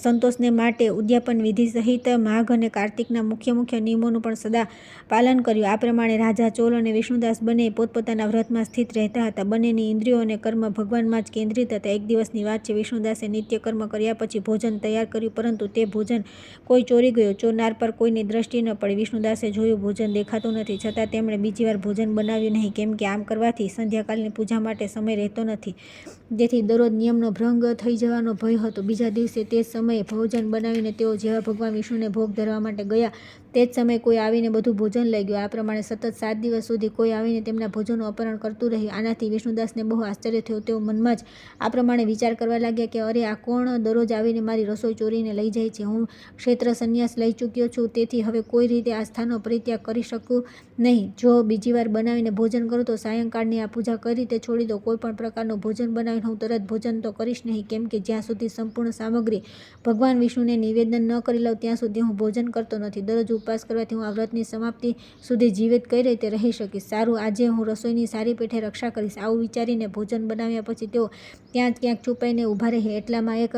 સંતોષને માટે ઉદ્યાપન વિધિ સહિત માઘ અને કાર્તિકના મુખ્ય નિયમોનું પણ સદા પાલન કર્યું. આ પ્રમાણે રાજા ચોલ અને વિષ્ણુદાસ બંને પોતપોતાના વ્રતમાં સ્થિત રહેતા હતા. બંનેની ઇન્દ્રિયો અને કર્મ ભગવાનમાં જ કેન્દ્રિત હતા. એક દિવસની વાત છે. વિષ્ણુદાસે નિત્ય કર્મ કર્યા પછી ભોજન તૈયાર કર્યું, પરંતુ તે ભોજન કોઈ ચોરી ગયો. ચોરનાર પર કોઈની દ્રષ્ટિ ન પડી. વિષ્ણુદાસે જોયું, ભોજન દેખાતું નથી, છતાં તેમણે બીજી વાર ભોજન બનાવ્યું નહીં, કેમ કે આમ કરવાથી સંધ્યાકાલની પૂજા માટે સમય રહેતો નથી. તેથી દરરોજ નિયમનો ભંગ થઈ જવાનો ભય હતો. બીજા દિવસે તે જ સમયે ભોજન બનાવીને તેઓ જેવા ભગવાન વિષ્ણુને ભોગ ધરવા માટે ગયા, તે જ સમયે કોઈ આવીને બધું ભોજન લઈ ગયું. આ પ્રમાણે સતત 7 દિવસ સુધી કોઈ આવીને તેમના ભોજનનું અપહરણ કરતું રહ્યું. આનાથી વિષ્ણુદાસને બહુ આશ્ચર્ય થયું. તેઓ મનમાં જ આ પ્રમાણે વિચાર કરવા લાગ્યા કે અરે, આ કોણ દરરોજ આવીને મારી રસોઈ ચોરીને લઈ જાય છે? હું ક્ષેત્ર સંન્યાસ લઈ ચૂક્યો છું, તેથી હવે કોઈ રીતે આ સ્થાનનો પરિત્યાગ કરી શકું નહીં. જો બીજી વાર બનાવીને ભોજન કરું તો સાયંકાળની આ પૂજા કઈ રીતે છોડી દો? કોઈ પણ પ્રકારનું ભોજન બનાવીને હું તરત ભોજન તો કરીશ નહીં, કેમ કે જ્યાં સુધી સંપૂર્ણ સામગ્રી ભગવાન વિષ્ણુને નિવેદન ન કરી લઉં ત્યાં સુધી હું ભોજન કરતો નથી. દરરોજ ઉપવાસ કરવાથી હું આ વ્રતની સમાપ્તિ સુધી જીવિત કઈ રીતે રહી શકીશ? સારું, આજે હું રસોઈની સારી પેઠે રક્ષા કરીશ. આવું વિચારીને ભોજન બનાવ્યા પછી તેઓ ત્યાં જ ક્યાંક છુપાઈને ઊભા રહ્યા. એટલામાં એક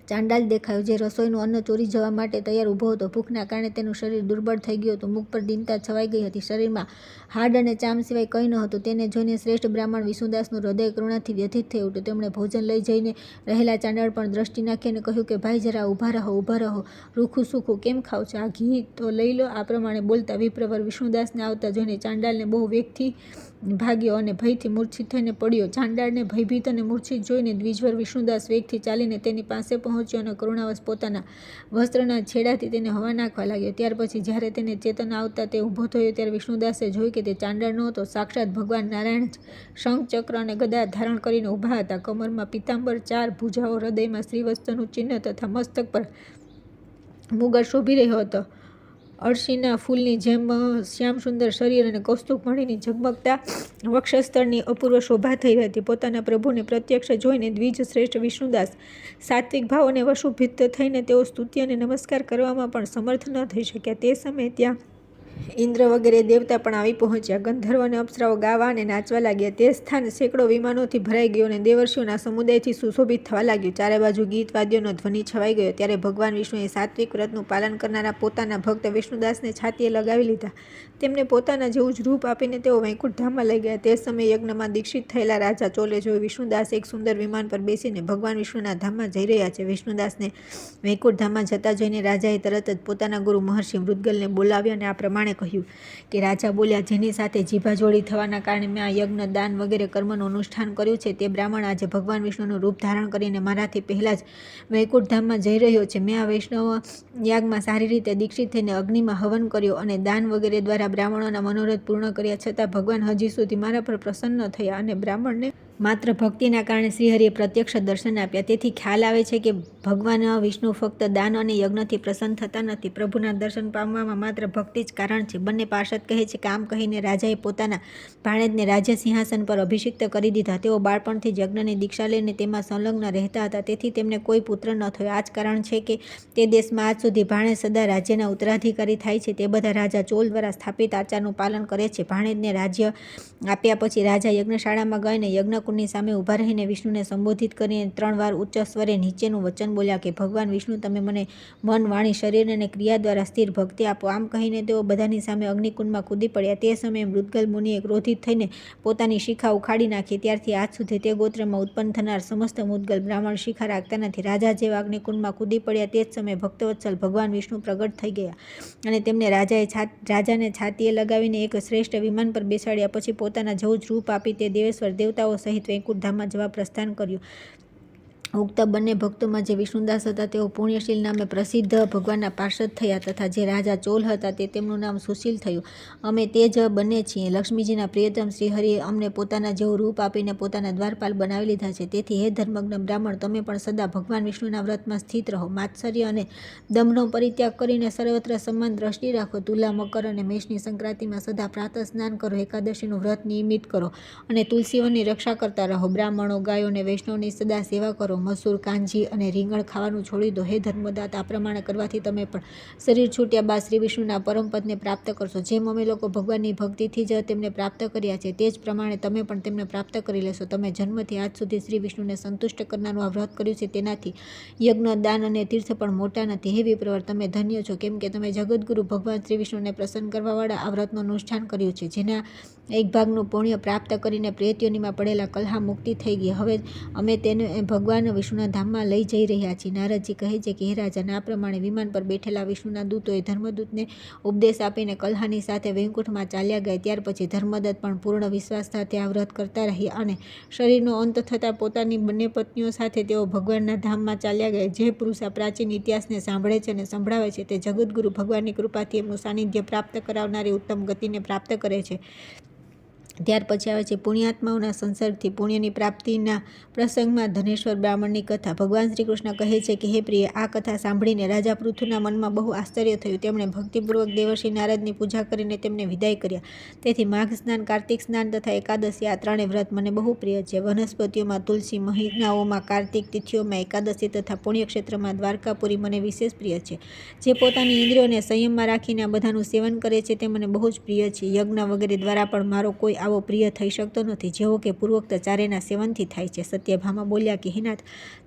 ચાંડાલ દેખાયો, જે રસોઈનું અન્ન ચોરી જવા માટે તૈયાર ઊભો હતો. ભૂખના કારણે તેનું શરીર દુર્બળ થઈ ગયું હતું. મુખ પર દીનતા છવાઈ ગઈ હતી. શરીરમાં હાડ અને ચામ સિવાય કંઈ ન હતું. તેને જોઈને શ્રેષ્ઠ બ્રાહ્મણ વિષ્ણુદાસનું હૃદય કરુણાથી વ્યથિત થઈ ઉઠ્યું. તેમણે ભોજન લઈ જઈને રહેલા ચાંડાળ પર દ્રષ્ટિ નાખી અને કહ્યું કે ભાઈ, જરા ઊભા રહો. રૂખું સૂખું કેમ ખાવ છો? આ ઘી તો લઈ લો. આ પ્રમાણે બોલતા વિપ્રવર વિષ્ણુદાસને આવતા જોઈને ચાંડાલને બહુ વેગથી ભાગ્યો અને ભયથી મૂર્છિત થઈને પડ્યો. ચાંડાળને ભયભીત અને મૂર્છિત જોઈને દ્વિજવર વિષ્ણુદાસ વેગથી ચાલીને તેની પાસે પહોંચ્યો અને કરુણાવશ પોતાના વસ્ત્રના છેડાથી તેને હવા નાખવા લાગ્યો. ત્યાર પછી જ્યારે તેને ચેતન આવતા તે ઊભો થયો, ત્યારે વિષ્ણુદાસે જોયું કે તે ચાંડાળ નહોતો, સાક્ષાત ભગવાન નારાયણ જ શંખ, ચક્ર અને ગદા ધારણ કરીને ઊભા હતા. કમરમાં પિતાંબર, 4 ભુજાઓ, હૃદયમાં શ્રીવત્સનું ચિહ્ન તથા મસ્તક પર મુગટ શોભી રહ્યો હતો. અળસીના ફૂલની જેમ શ્યામ સુંદર શરીર અને કૌસ્તુભમણીની ઝગમગતા વક્ષસ્થળની અપૂર્વ શોભા થઈ હતી. પોતાના પ્રભુને પ્રત્યક્ષ જોઈને દ્વિજ શ્રેષ્ઠ વિષ્ણુદાસ સાત્વિક ભાવોને વશુભિત થઈને તેઓ સ્તુતિ અને નમસ્કાર કરવામાં પણ સમર્થ ન થઈ શક્યા. તે સમયે ત્યાં ઇન્દ્ર વગેરે દેવતા પણ આવી પહોંચ્યા. ગંધર્વ અને અપ્સરાઓ ગાવા અને નાચવા લાગ્યા. તે સ્થાન સેંકડો વિમાનોથી ભરાઈ ગયું અને દેવર્ષિઓના સમુદાયથી સુશોભિત થવા લાગ્યું. ચારે બાજુ ગીત વાદ્યોનો ધ્વનિ છવાઈ ગયો. ત્યારે ભગવાન વિષ્ણુએ સાત્વિક વ્રતનું પાલન કરનારા પોતાના ભક્ત વિષ્ણુદાસને છાતીએ લગાવી લીધા. તેમને પોતાના જેવું જ રૂપ આપીને તેઓ વૈકુંઠ ધામમાં લઈ ગયા. તે સમયે યજ્ઞમાં દીક્ષિત થયેલા રાજા ચોલે જોયું, વિષ્ણુદાસ એક સુંદર વિમાન પર બેસીને ભગવાન વિષ્ણુના ધામમાં જઈ રહ્યા છે. વિષ્ણુદાસને વૈકુંઠ ધામમાં જતા જોઈને રાજાએ તરત જ પોતાના ગુરુ મહર્ષિ મૃદગલને બોલાવ્યા અને આ પ્રમાણે કહ્યું કે રાજા બોલ્યા, જેની સાથે જીભાજોડી થવાના કારણે મેં આ યજ્ઞ, દાન વગેરે કર્મનું અનુષ્ઠાન કર્યું છે, તે બ્રાહ્મણ આજે ભગવાન વિષ્ણુનું રૂપ ધારણ કરીને મારાથી પહેલાં જ વૈકુંઠ ધામમાં જઈ રહ્યો છે. મેં આ વૈષ્ણવ યાગમાં સારી રીતે દીક્ષિત થઈને અગ્નિમાં હવન કર્યો અને દાન વગેરે દ્વારા બ્રાહ્મણોના મનોરથ પૂર્ણ કર્યા, છતાં ભગવાન હજી સુધી મારા પર પ્રસન્ન થયા અને બ્રાહ્મણને માત્ર ભક્તિના કારણે શ્રીહરિએ પ્રત્યક્ષ દર્શન આપ્યા. તેથી ખ્યાલ આવે છે કે ભગવાન વિષ્ણુ ફક્ત દાન અને યજ્ઞથી પ્રસન્ન થતા નથી. પ્રભુના દર્શન પામવામાં માત્ર ભક્તિ જ કારણ છે. બંને પાર્ષદ કહે છે કે આમ કહીને રાજાએ પોતાના ભાણેજને રાજ્ય સિંહાસન પર અભિષિક્ત કરી દીધા. તેઓ બાળપણથી જ યજ્ઞની દીક્ષા લઈને તેમાં સંલગ્ન રહેતા હતા, તેથી તેમને કોઈ પુત્ર ન થયો. આ જ કારણ છે કે તે દેશમાં આજ સુધી ભાણેજ સદા રાજ્યના ઉત્તરાધિકારી થાય છે. તે બધા રાજા ચોલ દ્વારા સ્થાપિત આચારનું પાલન કરે છે. ભાણેજને રાજ્ય આપ્યા પછી રાજા યજ્ઞશાળામાં ગઈને યજ્ઞકુંડની સામે ઊભા રહીને વિષ્ણુને સંબોધિત કરીને 3 વાર ઉચ્ચ સ્વરે નીચેનું વચન બોલ્યા કે ભગવાન વિષ્ણુ, તમે મને મન, વાણી, શરીર અને ક્રિયા દ્વારા સ્થિર ભક્તિ આપો. આમ કહીને તેઓ બધાની સામે અગ્નિકુંડમાં કૂદી પડ્યા. તે સમયે મૃદગલ મુનિએ ક્રોધિત થઈને પોતાની શિખા ઉખાડી નાખી. ત્યારથી આજ સુધી તે ગોત્રમાં ઉત્પન્ન થનાર સમસ્ત મુદગલ બ્રાહ્મણ શિખા રાખતા નથી. રાજા જેવા અગ્નિકુંડમાં કૂદી પડ્યા તે જ સમયે ભક્તવત્સલ ભગવાન વિષ્ણુ પ્રગટ થઈ ગયા અને તેમને રાજાને છાતીએ લગાવીને એક શ્રેષ્ઠ વિમાન પર બેસાડ્યા. પછી પોતાના જેવું જ રૂપ આપી તે દેવેશ્વર દેવતાઓ સહિત સહિત વૈકુંઠ ધામમાં જવા પ્રસ્થાન કર્યું. ઉક્ત બંને ભક્તોમાં જે વિષ્ણુદાસ હતા તેઓ પુણ્યશીલ નામે પ્રસિદ્ધ ભગવાનના પાર્ષદ થયા તથા જે રાજા ચોલ હતા તે તેમનું નામ સુશીલ થયું. અમે તે જ બંને છીએ. લક્ષ્મીજીના પ્રિયતમ શ્રીહરિએ અમને પોતાના જેવું રૂપ આપીને પોતાના દ્વારપાલ બનાવી લીધા છે. તેથી હે ધર્મજ્ઞ બ્રાહ્મણ, તમે પણ સદા ભગવાન વિષ્ણુના વ્રતમાં સ્થિત રહો. માત્સર્ય અને દંભનો પરિત્યાગ કરીને સર્વત્ર સમાન દ્રષ્ટિ રાખો. તુલા, મકર અને મેષની સંક્રાંતિમાં સદા પ્રાતઃ સ્નાન કરો. એકાદશીનું વ્રત નિયમિત કરો અને તુલસીવનની રક્ષા કરતા રહો. બ્રાહ્મણો, ગાયો અને વૈષ્ણવની સદા સેવા કરો. મસૂર, કાંજી અને રીંગણ ખાવાનું છોડી દો. હે ધર્મદાતા, આ પ્રમાણે કરવાથી તમે પણ શરીર છૂટ્યા બાદ શ્રી વિષ્ણુના પરમપદને પ્રાપ્ત કરશો. જેમ અમે લોકો ભગવાનની ભક્તિથી જ તેમને પ્રાપ્ત કર્યા છે તે જ પ્રમાણે તમે પણ તેમને પ્રાપ્ત કરી લેશો. તમે જન્મથી આજ સુધી શ્રી વિષ્ણુને સંતુષ્ટ કરનારું આ વ્રત કર્યું છે, તેનાથી યજ્ઞ, દાન અને તીર્થ પણ મોટા નથી. હે વિપ્રવર, તમે ધન્ય છો, કેમ કે તમે જગતગુરુ ભગવાન શ્રી વિષ્ણુને પ્રસન્ન કરવાવાળા આ વ્રતનું અનુષ્ઠાન કર્યું છે, જેના એક ભાગનું પુણ્ય પ્રાપ્ત કરીને પ્રેતયોનીમાં પડેલા કલહા મુક્તિ થઈ ગઈ. હવે અમે તેને ભગવાન વિષ્ણુના ધામમાં લઈ જઈ રહ્યા છીએ. નારદજી કહે છે કે હે રાજન, આ પ્રમાણે વિમાન પર બેઠેલા વિષ્ણુના દૂતોએ ધર્મદૂતને ઉપદેશ આપીને કલહાની સાથે વૈકુંઠમાં ચાલ્યા ગયા. ત્યાર પછી ધર્મદત્ત પણ પૂર્ણ વિશ્વાસ સાથે આ વ્રત કરતા રહ્યા અને શરીરનો અંત થતાં પોતાની બંને પત્નીઓ સાથે તેઓ ભગવાનના ધામમાં ચાલ્યા ગયા. જે પુરુષ આ પ્રાચીન ઇતિહાસને સાંભળે છે અને સંભળાવે છે તે જગતગુરુ ભગવાનની કૃપાથી એમનું સાનિધ્ય પ્રાપ્ત કરાવનારી ઉત્તમ ગતિને પ્રાપ્ત કરે છે. ત્યાર પછી આવે છે પુણ્યાત્માઓના સંસર્ગથી પુણ્યની પ્રાપ્તિના પ્રસંગમાં ધનેશ્વર બ્રાહ્મણની કથા. ભગવાન શ્રી કૃષ્ણ કહે છે કે હે પ્રિય, આ કથા સાંભળીને રાજા પૃથુના મનમાં બહુ આશ્ચર્ય થયું. તેમણે ભક્તિપૂર્વક દેવર્ષિ નારદની પૂજા કરીને તેમને વિદાય કર્યા. તેથી માઘ સ્નાન, કાર્તિક સ્નાન તથા એકાદશી આ ત્રણેય વ્રત મને બહુ પ્રિય છે. વનસ્પતિઓમાં તુલસી, મહિનાઓમાં કાર્તિક, તિથિઓમાં એકાદશી તથા પુણ્યક્ષેત્રમાં દ્વારકાપુરી મને વિશેષ પ્રિય છે. જે પોતાની ઇન્દ્રિયોને સંયમમાં રાખીને આ બધાનું સેવન કરે છે તે મને બહુ જ પ્રિય છે. યજ્ઞ વગેરે દ્વારા પણ મારો કોઈ આવો પ્રિય થઈ શકતો નથી, જેવો કે પૂર્વોક્ત ચારેયના સેવનથી થાય છે. સત્યભામા બોલ્યા કે હે નાથ,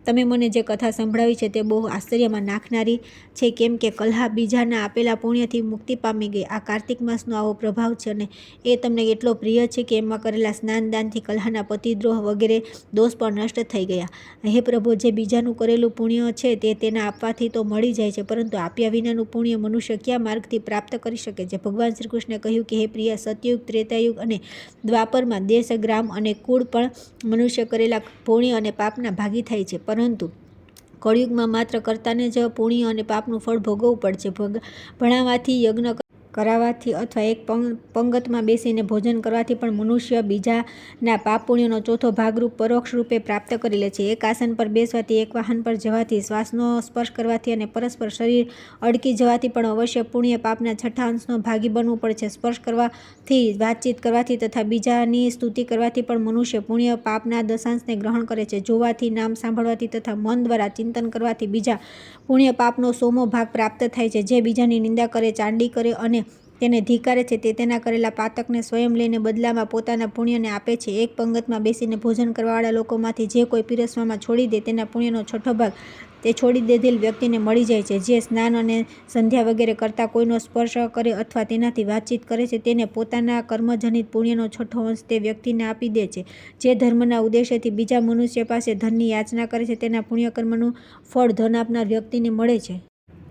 તમે મને જે કથા સંભળાવી છે તે બહુ આશ્ચર્યમાં નાખનારી છે, કેમ કે કલહા બીજાના આપેલા પુણ્યથી મુક્તિ પામી ગઈ. આ કાર્તિક માસનો આવો પ્રભાવ છે અને એ તમને એટલો પ્રિય છે કે એમાં કરેલા સ્નાન દાનથી કલહાના પતિદ્રોહ વગેરે દોષ પણ નષ્ટ થઈ ગયા. હે પ્રભુ, જે બીજાનું કરેલું પુણ્ય છે તે તેના આપવાથી તો મળી જાય છે, પરંતુ આપ્યા વિનાનું પુણ્ય મનુષ્ય કયા માર્ગથી પ્રાપ્ત કરી શકે છે? ભગવાન શ્રી કૃષ્ણે કહ્યું કે હે પ્રિય, સતયુગ, ત્રેતાયુગ અને દ્વાપરમાં દેશ, ગ્રામ અને કુળ પણ મનુષ્ય કરેલા પુણ્ય અને પાપના ભાગી થાય છે, પરંતુ કળિયુગમાં માત્ર કર્તાને જ પુણ્ય અને પાપનું ફળ ભોગવવું પડશે. ભણાવવાથી, યજ્ઞ કરાવવાથી અથવા એક પંગતમાં બેસીને ભોજન કરવાથી પણ મનુષ્ય બીજાના પાપ પુણ્યનો ચોથો ભાગરૂપ પરોક્ષ રૂપે પ્રાપ્ત કરી લે છે. એક આસન પર બેસવાથી, એક વાહન પર જવાથી, શ્વાસનો સ્પર્શ કરવાથી અને પરસ્પર શરીર અડકી જવાથી પણ અવશ્ય પુણ્ય પાપના છઠ્ઠા અંશનો ભાગી બનવું પડે છે. સ્પર્શ કરવાથી, વાતચીત કરવાથી તથા બીજાની સ્તુતિ કરવાથી પણ મનુષ્ય પુણ્ય પાપના દશાંશને ગ્રહણ કરે છે. જોવાથી, નામ સાંભળવાથી તથા મન દ્વારા ચિંતન કરવાથી બીજા પુણ્ય પાપનો સોમો ભાગ પ્રાપ્ત થાય છે. જે બીજાની નિંદા કરે, ચાંડી કરે અને તેને ધિક્કારે છે તે તેના કરેલા પાતકને સ્વયં લઈને બદલામાં પોતાના પુણ્યને આપે છે. એક પંગતમાં બેસીને ભોજન કરવાવાળા લોકોમાંથી જે કોઈ પીરસવામાં છોડી દે તેના પુણ્યનો છઠ્ઠો ભાગ તે છોડી દેધેલ વ્યક્તિને મળી જાય છે. જે સ્નાન અને સંધ્યા વગેરે કરતાં કોઈનો સ્પર્શ કરે અથવા તેનાથી વાતચીત કરે છે તેને પોતાના કર્મજનિત પુણ્યનો છઠ્ઠો અંશ તે વ્યક્તિને આપી દે છે. જે ધર્મના ઉદ્દેશ્યથી બીજા મનુષ્ય પાસે ધનની યાચના કરે છે તેના પુણ્યકર્મનું ફળ ધન આપનાર વ્યક્તિને મળે છે.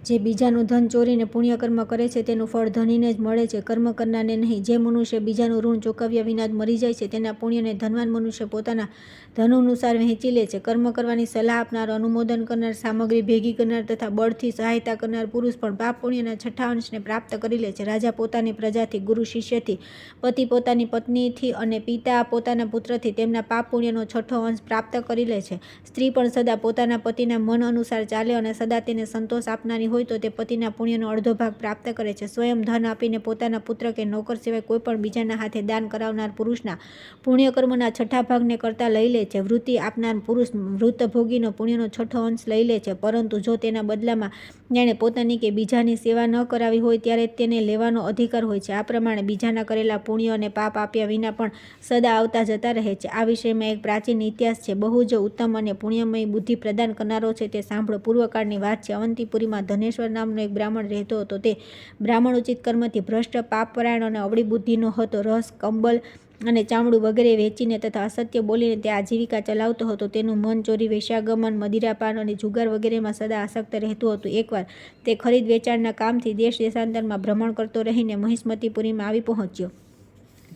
જે બીજાનું ધન ચોરીને પુણ્યકર્મ કરે છે તેનું ફળ ધનીને જ મળે છે, કર્મ કરનારને નહીં. જે મનુષ્ય બીજાનું ઋણ ચૂકવ્યા વિના જ મરી જાય છે તેના પુણ્યને ધનવાન મનુષ્ય પોતાના ધનાનુસાર વહેંચી લે છે. કર્મ કરવાની સલાહ આપનાર, અનુમોદન કરનાર, સામગ્રી ભેગી કરનાર તથા બળથી સહાયતા કરનાર પુરુષ પણ પાપ પુણ્યના છઠ્ઠા અંશને પ્રાપ્ત કરી લે છે. રાજા પોતાની પ્રજાથી, ગુરુ શિષ્યથી, પતિ પોતાની પત્નીથી અને પિતા પોતાના પુત્રથી તેમના પાપ પુણ્યનો છઠ્ઠો અંશ પ્રાપ્ત કરી લે છે. સ્ત્રી પણ સદા પોતાના પતિના મન અનુસાર ચાલે અને સદા તેને સંતોષ આપનારી હોય તો તે પતિના પુણ્યનો અડધો ભાગ પ્રાપ્ત કરે છે. સ્વયં ધન આપીને પોતાના પુત્ર કે નોકર સિવાય કોઈ પણ બીજાના હાથે દાન કરાવનાર પુરુષના પુણ્યકર્મના છઠ્ઠા ભાગને કરતા લઈ લે છે. વૃત્તિ આપનાર પુરુષ મૃતભોગીનો પુણ્યનો છઠ્ઠો અંશ લઈ લે છે, પરંતુ જો તેના બદલામાં જાણે પોતાની કે બીજાની સેવા ન કરાવી હોય ત્યારે તેને લેવાનો અધિકાર હોય છે. આ પ્રમાણે બીજાના કરેલા પુણ્ય અને પાપ આપ્યા વિના પણ સદા આવતા જતા રહે છે. આ વિષયમાં એક પ્રાચીન ઇતિહાસ છે, બહુ જ ઉત્તમ અને પુણ્યમય બુદ્ધિ પ્રદાન કરનારો છે. તે સાંભળો. પૂર્વકાળની વાત છે. અવંતીપુરીમાં ધનેશ્વર નામનો એક બ્રાહ્મણ રહેતો હતો. તે બ્રાહ્મણ ઉચિત કર્મથી ભ્રષ્ટ, પાપપરાયણ અને અવળી બુદ્ધિનો હતો. રસ, કંબલ અને ચામડું વગેરે વેચીને તથા અસત્ય બોલીને તે આજીવિકા ચલાવતો હતો. તેનું મન ચોરી, વેશ્યાગમન, મદિરાપાન અને જુગાર વગેરેમાં સદા આસક્ત રહેતું હતું. એકવાર તે ખરીદ વેચાણના કામથી દેશ દેશાંતરમાં ભ્રમણ કરતો રહીને મહિસ્મતીપુરીમાં આવી પહોંચ્યો.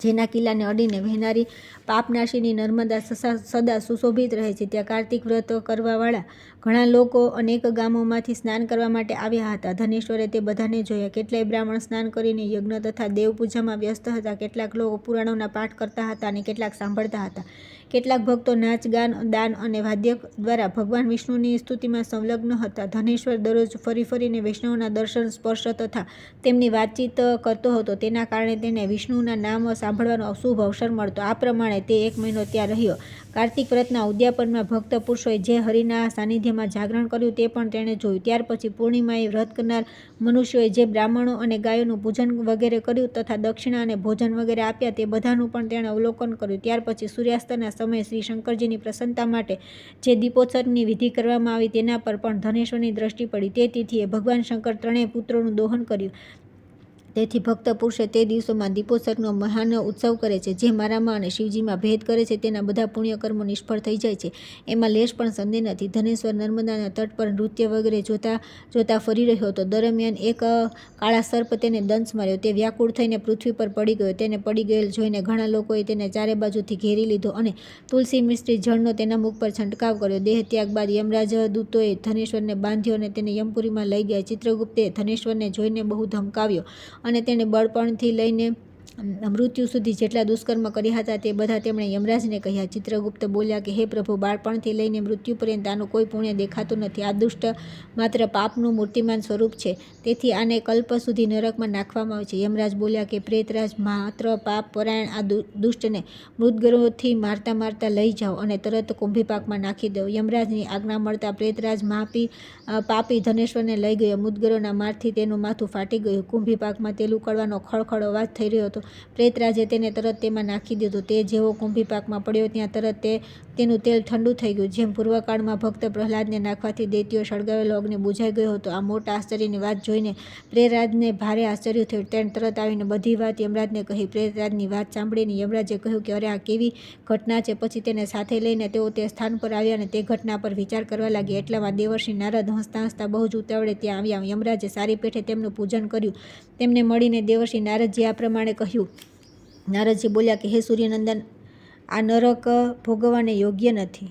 જેના કિલ્લાને અડીને વહેનારી પાપનાશીની નર્મદા સદા સુશોભિત રહે છે. ત્યાં કાર્તિક વ્રત કરવાવાળા ઘણા લોકો અનેક ગામોમાંથી સ્નાન કરવા માટે આવ્યા હતા. ધનેશ્વરે તે બધાને જોયા. કેટલાય બ્રાહ્મણ સ્નાન કરીને યજ્ઞ તથા દેવપૂજામાં વ્યસ્ત હતા. કેટલાક લોકો પુરાણોના પાઠ કરતા હતા અને કેટલાક સાંભળતા હતા. કેટલાક ભક્તો નાચ ગાન દાન અને વાદ્ય દ્વારા ભગવાન વિષ્ણુની સ્તુતિમાં સંલગ્ન હતા. ધનેશ્વર દરરોજ ફરી ફરીને વૈષ્ણવોના દર્શન સ્પર્શ તથા તેમની વાતચીત કરતો હતો. તેના કારણે તેને વિષ્ણુના નામ સાંભળવાનો શુભ અવસર મળતો. આ પ્રમાણે તે 1 મહિનો ત્યાં રહ્યો. કાર્તિક વ્રતના ઉદ્યાપનમાં ભક્ત પુરુષોએ જે હરિના સાનિધ્યમાં જાગરણ કર્યું તે પણ તેણે જોયું. ત્યાર પછી પૂર્ણિમાએ વ્રત કરનાર મનુષ્યોએ જે બ્રાહ્મણો અને ગાયોનું પૂજન વગેરે કર્યું તથા દક્ષિણા અને ભોજન વગેરે આપ્યા તે બધાનું પણ તેણે અવલોકન કર્યું. ત્યાર પછી સૂર્યાસ્તના સમયે શ્રી શંકરજીની પ્રસન્નતા માટે જે દીપોત્સવની વિધિ કરવામાં આવી તેના પર પણ ધનેશ્વરની દ્રષ્ટિ પડી. તે તિથિએ ભગવાન શંકર 3 પુત્રોનું દોહન કર્યું. તેથી ભક્ત પુરુષે તે દિવસોમાં દીપોત્સવનો મહાન ઉત્સવ કરે છે. જે મારામાં અને શિવજીમાં ભેદ કરે છે તેના બધા પુણ્યકર્મો નિષ્ફળ થઈ જાય છે. એમાં લેશ પણ સંદેહ નથી. ધનેશ્વર નર્મદાના તટ પર નૃત્ય વગેરે જોતા ફરી રહ્યો હતો. દરમિયાન એક કાળા સર્પ તેને દંશ માર્યો. તે વ્યાકુળ થઈને પૃથ્વી પર પડી ગયો. તેને પડી ગયેલ જોઈને ઘણા લોકોએ તેને ચારે બાજુથી ઘેરી લીધો અને તુલસી મિશ્રિત જળનો તેના મુખ પર છંટકાવ કર્યો. દેહ ત્યાગ બાદ યમરાજ દૂતોએ ધનેશ્વરને બાંધ્યો અને તેને યમપુરીમાં લઈ ગયા. ચિત્રગુપ્તે ધનેશ્વરને જોઈને બહુ ધમકાવ્યો અને તેણે બળપણથી લઈને મૃત્યુ સુધી જેટલા દુષ્કર્મ કર્યા હતા તે બધા તેમણે યમરાજને કહ્યા. ચિત્રગુપ્ત બોલ્યા કે હે પ્રભુ, બાળપણથી લઈને મૃત્યુ પર્યંત આનું કોઈ પુણ્ય દેખાતું નથી. આ દુષ્ટ માત્ર પાપનું મૂર્તિમાન સ્વરૂપ છે. તેથી આને કલ્પ સુધી નરકમાં નાખવામાં આવે છે. યમરાજ બોલ્યા કે પ્રેતરાજ, માત્ર પાપ પરાયણ આ દુષ્ટને મૃતગરોથી મારતા મારતા લઈ જાઓ અને તરત કુંભીપાકમાં નાખી દો. યમરાજની આજ્ઞા મળતા પ્રેતરાજ પાપી ધનેશ્વરને લઈ ગયો. મૃતગરોના મારથી તેનું માથું ફાટી ગયું. કુંભીપાકમાં તેલ ઉકળવાનો ખળખળ અવાજ થઈ રહ્યો હતો. પ્રેતરાજે તેને તરત તેમાં નાખી દીધો. તે જેવો કુંભીપાકમાં પડ્યો ત્યાં તરત તેનું તેલ ઠંડુ થઈ ગયું. જેમ પૂર્વકાળમાં ભક્ત પ્રહલાદને નાખવાથી દૈત્યો સળગાવેલો અગ્નિ બુઝાઈ ગયો હતો. આ મોટા આશ્ચર્યની વાત જોઈને પ્રેતરાજને ભારે આશ્ચર્ય થયું. તેણે તરત આવીને બધી વાત યમરાજને કહી. પ્રેતરાજની વાત સાંભળીને યમરાજે કહ્યું કે અરે, આ કેવી ઘટના છે. પછી તેને સાથે લઈને તેઓ તે સ્થાન પર આવ્યા અને તે ઘટના પર વિચાર કરવા લાગ્યા. એટલામાં દેવર્ષિ નારદ હસતા હસતા બહુ જ ઉતાવળે ત્યાં આવ્યા. યમરાજે સારી પેઠે તેમનું પૂજન કર્યું. તેમને મળીને દેવર્ષિ નારદજી આ પ્રમાણે કહ્યું. નારદજી બોલ્યા કે હે સૂર્યનંદન, આ નરક ભોગવવાને યોગ્ય નથી.